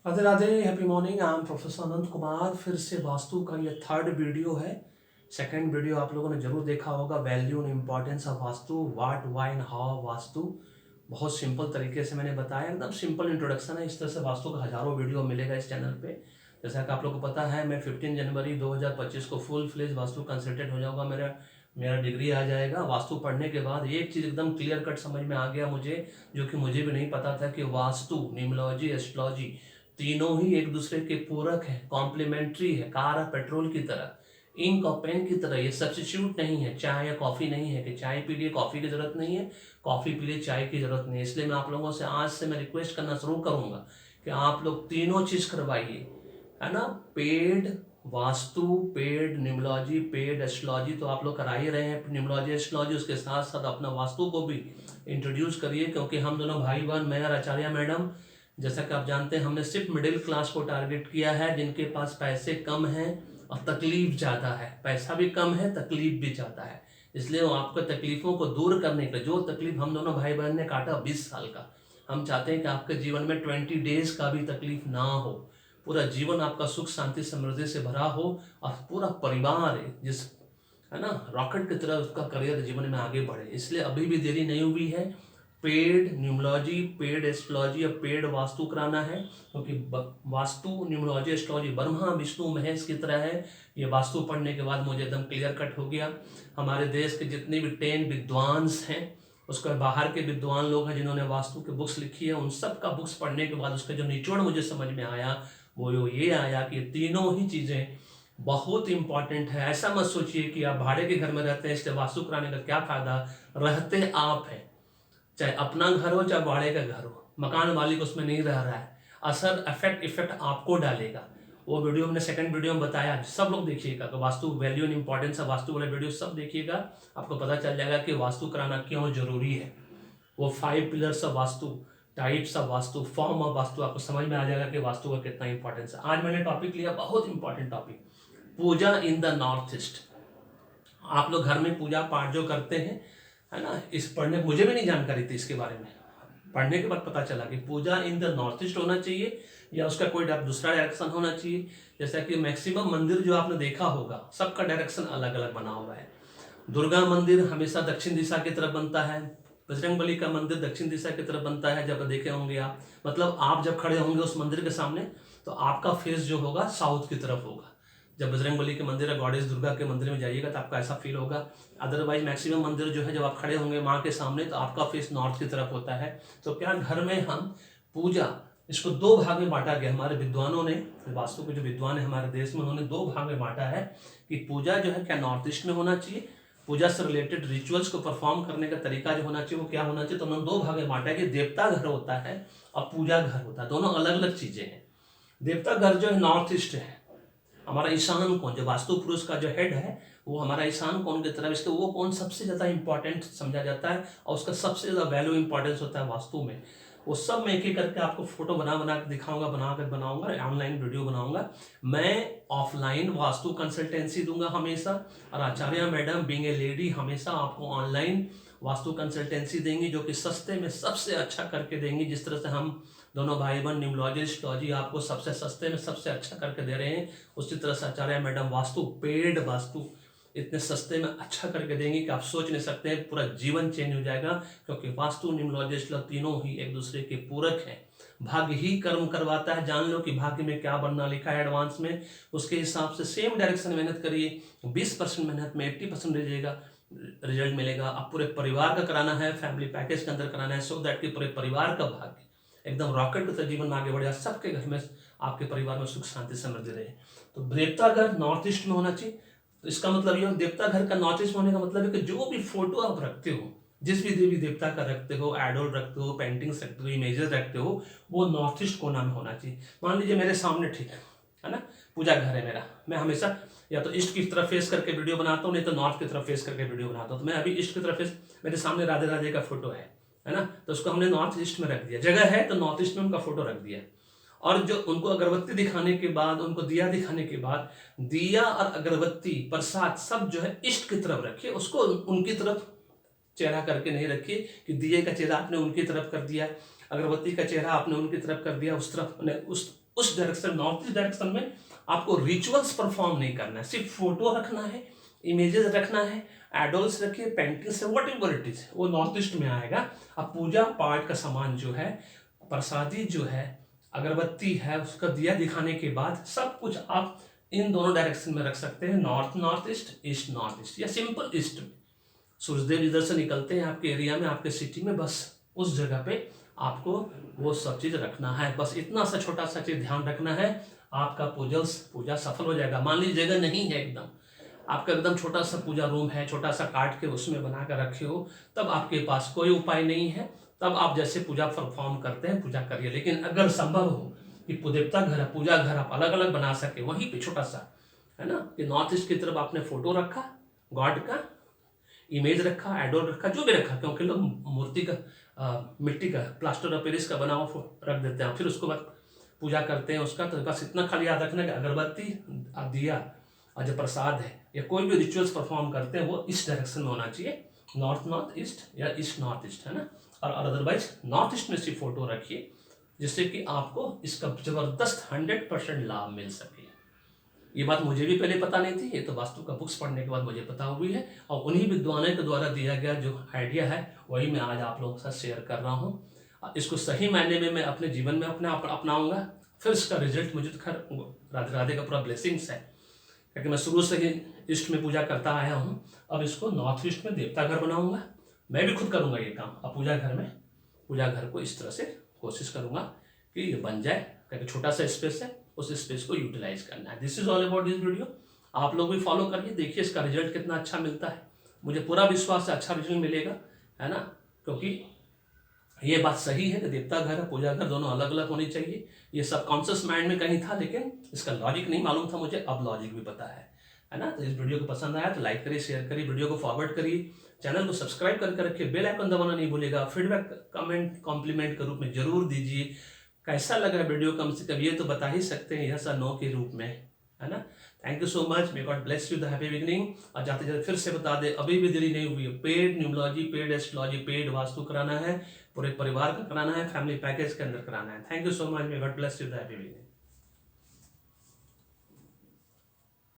Radhe Radhe, happy morning. I am professor Anant Kumar. फिर से वास्तु का ये थर्ड वीडियो है। सेकंड वीडियो आप लोगों ने जरूर देखा होगा, value and importance of vastu, what why and how vastu. बहुत सिंपल तरीके से मैंने बताया, एकदम सिंपल इंट्रोडक्शन है। इस तरह से वास्तु का हजारों वीडियो मिलेगा इस चैनल पे। जैसा कि आप लोग को पता है, मैं 15 जनवरी 2025 को फुल फ्लेज वास्तु कंसल्टेंट हो जाऊंगा। मेरा मेरा डिग्री आ जाएगा। वास्तु पढ़ने के बाद एक चीज़ एकदम क्लियर कट समझ में आ गया मुझे, जो कि मुझे भी नहीं पता था, कि वास्तु, न्यूमरोलॉजी, एस्ट्रोलॉजी तीनों ही एक दूसरे के पूरक है, कॉम्प्लीमेंट्री है, कार और पेट्रोल की तरह, इंक और पेन की तरह। ये सब्स्टिट्यूट नहीं है। चाय या कॉफ़ी नहीं है कि चाय पी लिए कॉफ़ी की ज़रूरत नहीं है, कॉफ़ी पी लिए चाय की ज़रूरत नहीं है। इसलिए मैं आप लोगों से आज से मैं रिक्वेस्ट करना शुरू करूँगा कि आप लोग तीनों चीज़ करवाइए, है ना। Paid vastu, paid numerology, paid astrology तो आप लोग करा ही रहे हैं, न्यूमरोलॉजी एस्ट्रोलॉजी। उसके साथ साथ अपना वास्तु को भी इंट्रोड्यूस करिए, क्योंकि हम दोनों भाई बहन, मैं और आचार्य मैडम, जैसा कि आप जानते हैं, हमने सिर्फ मिडिल क्लास को टारगेट किया है, जिनके पास पैसे कम हैं और तकलीफ ज़्यादा है। पैसा भी कम है, तकलीफ भी ज़्यादा है। इसलिए वो आपको तकलीफों को दूर करने के लिए, जो तकलीफ हम दोनों भाई बहन ने काटा 20 साल का, हम चाहते हैं कि आपके जीवन में 20 डेज का भी तकलीफ ना हो। पूरा जीवन आपका सुख शांति समृद्धि से भरा हो, और पूरा परिवार जिस, है ना, रॉकेट की तरह उसका करियर जीवन में आगे बढ़े। इसलिए अभी भी देरी नहीं हुई है। पेड न्यूमरोलॉजी, पेड एस्ट्रोलॉजी और पेड वास्तु कराना है, क्योंकि वास्तु, न्यूमरोलॉजी, एस्ट्रोलॉजी ब्रह्मा विष्णु महेश की तरह है। ये वास्तु पढ़ने के बाद मुझे एकदम क्लियर कट हो गया। हमारे देश के जितने भी 10 विद्वांस हैं, उसके बाहर के विद्वान लोग हैं जिन्होंने वास्तु के बुक्स लिखी है, उन सब का बुक्स पढ़ने के बाद उसका जो निचोड़ मुझे समझ में आया, वो ये आया कि तीनों ही चीज़ें बहुत इंपॉर्टेंट है। ऐसा मत सोचिए कि आप भाड़े के घर में रहते हैं इसलिए वास्तु कराने का क्या फायदा। रहते आप हैं, चाहे अपना घर हो चाहे भाड़े का घर हो, मकान मालिक उसमें नहीं रह रहा है, असर इफेक्ट आपको डालेगा। वो वीडियो हमने सेकंड वीडियो में बताया, सब लोग देखिएगा। तो वास्तु वैल्यू एंड इंपॉर्टेंस है, वास्तु वाले वीडियो सब देखिएगा, आपको पता चल जाएगा कि वास्तु कराना क्यों जरूरी है। वो 5 pillars of vastu, types of vastu, form of vastu, आपको समझ में आ जाएगा कि वास्तु का कितना इंपॉर्टेंस है। आज मैंने टॉपिक लिया, बहुत important topic, puja in the north east. आप लोग घर में पूजा पाठ जो करते हैं, है ना, इस पढ़ने, मुझे भी नहीं जानकारी थी इसके बारे में, पढ़ने के बाद पता चला कि पूजा इन द नॉर्थ ईस्ट होना चाहिए, या उसका कोई दूसरा डायरेक्शन होना चाहिए। जैसा कि मैक्सिमम मंदिर जो आपने देखा होगा, सबका डायरेक्शन अलग अलग बना हुआ है। दुर्गा मंदिर हमेशा दक्षिण दिशा की तरफ बनता है, बजरंगबली का मंदिर दक्षिण दिशा की तरफ बनता है। जब देखे होंगे आप, मतलब आप जब खड़े होंगे उस मंदिर के सामने, तो आपका फेस जो होगा साउथ की तरफ होगा। जब बजरंगबली के मंदिर या गॉडेस दुर्गा के मंदिर में जाइएगा तो आपका ऐसा फील होगा। अदरवाइज मैक्सिमम मंदिर जो है, जब आप खड़े होंगे माँ के सामने, तो आपका फेस नॉर्थ की तरफ होता है। तो क्या घर में हम पूजा, इसको दो भाग में बांटा गया हमारे विद्वानों ने, वास्तु के जो विद्वान है हमारे देश में, उन्होंने दो भाग में बांटा है कि पूजा जो है क्या नॉर्थ ईस्ट में होना चाहिए, पूजा से रिलेटेड रिचुअल्स को परफॉर्म करने का तरीका जो होना चाहिए वो क्या होना चाहिए। तो उन्होंने दो भाग में बांटा है कि देवता घर होता है और पूजा घर होता है, दोनों अलग अलग चीजें हैं। देवता घर जो है नॉर्थ ईस्ट है, हमारा ईशान कोण, जो वास्तु पुरुष का जो हेड है वो हमारा ईशान कोण की तरफ, इसके वो कौन सबसे ज़्यादा इंपॉर्टेंट समझा जाता है, और उसका सबसे ज़्यादा वैल्यू इंपॉर्टेंस होता है वास्तु में। वो सब मैं एक एक करके आपको फोटो बना बना के दिखाऊंगा, बनाऊंगा, ऑनलाइन वीडियो बनाऊंगा। मैं ऑफलाइन वास्तु कंसल्टेंसी दूंगा हमेशा, और आचार्य मैडम बीइंग ए लेडी हमेशा आपको ऑनलाइन वास्तु कंसल्टेंसी देंगी, जो कि सस्ते में सबसे अच्छा करके देंगी। जिस तरह से हम दोनों भाई बहन न्यूमरोलॉजी एस्ट्रोलॉजी आपको सबसे सस्ते में सबसे अच्छा करके दे रहे हैं, उसी तरह से आचार्य मैडम वास्तु, पेड वास्तु इतने सस्ते में अच्छा करके देंगे कि आप सोच नहीं सकते हैं, पूरा जीवन चेंज हो जाएगा। क्योंकि वास्तु, न्यूमरोलॉजी एस्ट्रोलॉजी तीनों ही एक दूसरे के पूरक हैं। भाग्य ही कर्म करवाता है, जान लो कि भाग्य में क्या बनना लिखा है एडवांस में, उसके हिसाब से सेम डायरेक्शन मेहनत करिए। 20% मेहनत में 80% दीजिएगा, रिजल्ट मिलेगा। अब पूरे परिवार का कराना है, फैमिली पैकेज के अंदर कराना है, सो दैट कि पूरे परिवार का भाग्य एकदम रॉकेट की तरह जीवन में आगे बढ़ेगा, सबके घर में, आपके परिवार में सुख शांति समृद्धि रहे। तो देवता घर नॉर्थ ईस्ट में होना चाहिए। तो इसका मतलब ये, देवता घर का नॉर्थ ईस्ट होने का मतलब है कि जो भी फोटो आप रखते हो, जिस भी देवी देवता का रखते हो, आइडल रखते हो, पेंटिंग्स रखते हो, इमेजेस रखते हो, वो नॉर्थ ईस्ट कोना में होना चाहिए। मान लीजिए मेरे सामने, ठीक है ना, पूजा घर है मेरा, मैं हमेशा या तो ईस्ट की तरफ फेस करके वीडियो बनाता हूँ, नहीं तो नॉर्थ की तरफ फेस करके वीडियो बनाता हूँ। तो मैं अभी ईस्ट की तरफ फेस, मेरे सामने राधे राधे का फोटो है ना, तो उसको हमने नॉर्थ ईस्ट में रख दिया। जगह है तो नॉर्थ ईस्ट में उनका फोटो रख दिया, और जो उनको अगरबत्ती दिखाने के बाद, उनको दिया दिखाने के बाद, दिया और अगरबत्ती प्रसाद सब जो है ईस्ट की तरफ रखिए, उसको उनकी तरफ चेहरा करके नहीं रखिए कि दिए का चेहरा आपने उनकी तरफ कर दिया, अगरबत्ती का चेहरा आपने उनकी तरफ कर दिया, उस तरफ उस उस डायरेक्शन, नॉर्थ ईस्ट डायरेक्शन में आपको रिचुअल्स परफॉर्म नहीं करना है, सिर्फ फोटो रखना है, इमेजेस रखना है, आइडल्स रखिए, पेंटिंग्स है, वट एवर इट इज, वो नॉर्थ ईस्ट में आएगा। अब पूजा पाठ का सामान जो है, प्रसादी जो है, अगरबत्ती है, उसका दिया दिखाने के बाद सब कुछ आप इन दोनों डायरेक्शन में रख सकते हैं, north north east, east north east, या सिंपल ईस्ट में। सूर्यदेव इधर से निकलते हैं आपके एरिया में, आपके सिटी में, बस उस जगह पे आपको वो सब चीज़ रखना है। बस इतना सा छोटा सा चीज़ ध्यान रखना है, आपका पूजा सफल हो जाएगा। मान लीजिए जगह नहीं है एकदम, आपका एकदम छोटा सा पूजा रूम है, छोटा सा काट के उसमें बना कर रखे हो, तब आपके पास कोई उपाय नहीं है, तब आप जैसे पूजा परफॉर्म करते हैं पूजा करिए। लेकिन अगर संभव हो कि देवता घर, पूजा घर आप अलग अलग बना सके, वहीं पे छोटा सा, है ना, कि नॉर्थ ईस्ट की तरफ आपने फोटो रखा, गॉड का इमेज रखा, आइडल रखा, जो भी रखा, क्योंकि लोग मूर्ति का मिट्टी का, प्लास्टर ऑफ पेरिस का बना हुआ रख देते हैं, फिर उसको बाद पूजा करते हैं उसका। तो बस इतना खाली याद रखना कि अगरबत्ती, दिया और जो प्रसाद है या कोई भी रिचुअल्स परफॉर्म करते हैं वो इस डायरेक्शन में होना चाहिए, नॉर्थ नॉर्थ ईस्ट या ईस्ट नॉर्थ ईस्ट, है ना। और अदरवाइज नॉर्थ ईस्ट में सिर्फ फोटो रखिए, जिससे कि आपको इसका ज़बरदस्त 100% लाभ मिल सके। ये बात मुझे भी पहले पता नहीं थी, ये तो वास्तु का बुक्स पढ़ने के बाद मुझे पता हुई है, और उन्हीं विद्वानों के द्वारा दिया गया जो आइडिया है वही मैं आज आप लोगों के साथ शेयर कर रहा हूँ। इसको सही मायने में मैं अपने जीवन में अपनाऊंगा, फिर इसका रिजल्ट मुझे तो खैर राधे राधे का पूरा ब्लेसिंग्स है, क्योंकि मैं शुरू से ही ईस्ट में पूजा करता आया हूँ। अब इसको नॉर्थ ईस्ट में देवता घर बनाऊंगा, मैं भी खुद करूँगा ये काम। अब पूजा घर को इस तरह से कोशिश करूँगा कि ये बन जाए, क्योंकि छोटा सा स्पेस है, उस स्पेस को यूटिलाइज करना है। This is all about this video. आप लोग भी फॉलो करिए, देखिए इसका रिजल्ट कितना अच्छा मिलता है। मुझे पूरा विश्वास है अच्छा रिजल्ट मिलेगा, है ना, क्योंकि ये बात सही है कि देवता घर और पूजा घर दोनों अलग अलग होनी चाहिए। ये सब कॉन्शियस माइंड में कहीं था, लेकिन इसका लॉजिक नहीं मालूम था मुझे, अब लॉजिक भी पता है ना। तो इस वीडियो को पसंद आया तो लाइक करिए, शेयर करिए, वीडियो को फॉरवर्ड करिए, चैनल को सब्सक्राइब करके रखिए, बेल आइकन दबाना नहीं भूलिएगा। फीडबैक, कमेंट, कॉम्प्लीमेंट के रूप में जरूर दीजिए। कैसा लगा वीडियो, कम से कम ये तो बता ही सकते हैं यस और नो के रूप में, है ना। Thank you so much, may God bless you, the happy beginning. और जाते जाते फिर से बता दे, अभी भी देरी नहीं हुई है, paid numerology, paid astrology, paid vastu कराना है, पूरे परिवार का कराना है, फैमिली पैकेज के अंदर कराना है। Thank you so much, may God bless you, the happy beginning.